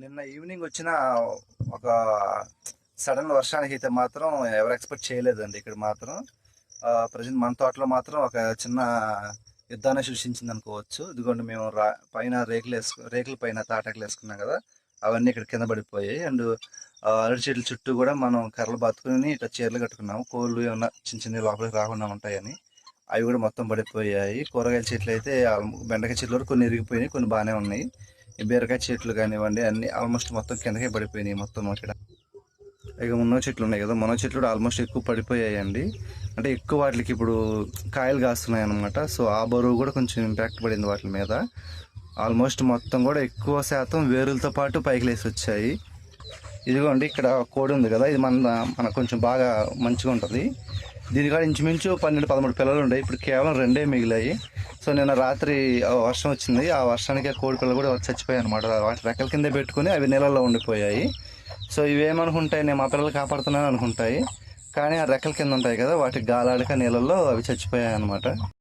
నిన్న ఈవినింగ్ వచ్చిన ఒక సడన్ వర్షానికి అయితే మాత్రం ఎవరు ఎక్స్పెక్ట్ చేయలేదండి. ఇక్కడ మాత్రం ప్రజెంట్ మన తోటలో మాత్రం ఒక చిన్న యుద్ధాన్ని సృష్టించింది అనుకోవచ్చు. ఇదిగోండి మేము పైన రేకుల పైన తాటాకులు వేసుకున్నాం కదా, అవన్నీ ఇక్కడ కింద పడిపోయాయి. అండ్ అరటి చెట్ల చుట్టూ కూడా మనం కర్రలు బతుకుని ఇట్లా చీరలు కట్టుకున్నాము, కోళ్ళు ఏమన్నా చిన్న చిన్న లోపలికి రాకుండా ఉంటాయని. అవి కూడా మొత్తం పడిపోయాయి. కూరగాయల చెట్లు అయితే బెండకాయ చెట్లు వరకు కొన్ని ఇరిగిపోయినాయి, కొన్ని బాగానే ఉన్నాయి. ఈ బీరకాయ చెట్లు కానివ్వండి అన్ని ఆల్మోస్ట్ మొత్తం కిందకే పడిపోయినాయి మొత్తం ఇక్కడ. ఇక మునగ చెట్లు ఉన్నాయి కదా, మునగ చెట్లు కూడా ఆల్మోస్ట్ ఎక్కువ పడిపోయాయండి. అంటే ఎక్కువ వాటికి ఇప్పుడు కాయలు కాస్తున్నాయి అనమాట. సో ఆ బరువు కూడా కొంచెం ఇంపాక్ట్ పడింది వాటి మీద. ఆల్మోస్ట్ మొత్తం కూడా ఎక్కువ శాతం వేరులతో పాటు పైకి లేసి వచ్చాయి. ఇదిగోండి ఇక్కడ కోడి ఉంది కదా, ఇది మనకు కొంచెం బాగా మంచిగా ఉంటుంది. దీనికాడ ఇంచుమించు 12-13 పిల్లలు ఉన్నాయి. ఇప్పుడు కేవలం 2 మిగిలాయి. సో నిన్న రాత్రి వర్షం వచ్చింది, ఆ వర్షానికి ఆ కోడి పిల్లలు కూడా చచ్చిపోయాయి అనమాట. వాటి రెక్కల కింద పెట్టుకుని అవి నీళ్ళల్లో ఉండిపోయాయి. సో ఇవేమనుకుంటాయి, నేను మా పిల్లలు కాపాడుతున్నాను అనుకుంటాయి, కానీ ఆ రెక్కల కింద ఉంటాయి కదా, వాటికి గాలాడక నీళ్ళల్లో అవి చచ్చిపోయాయి అనమాట.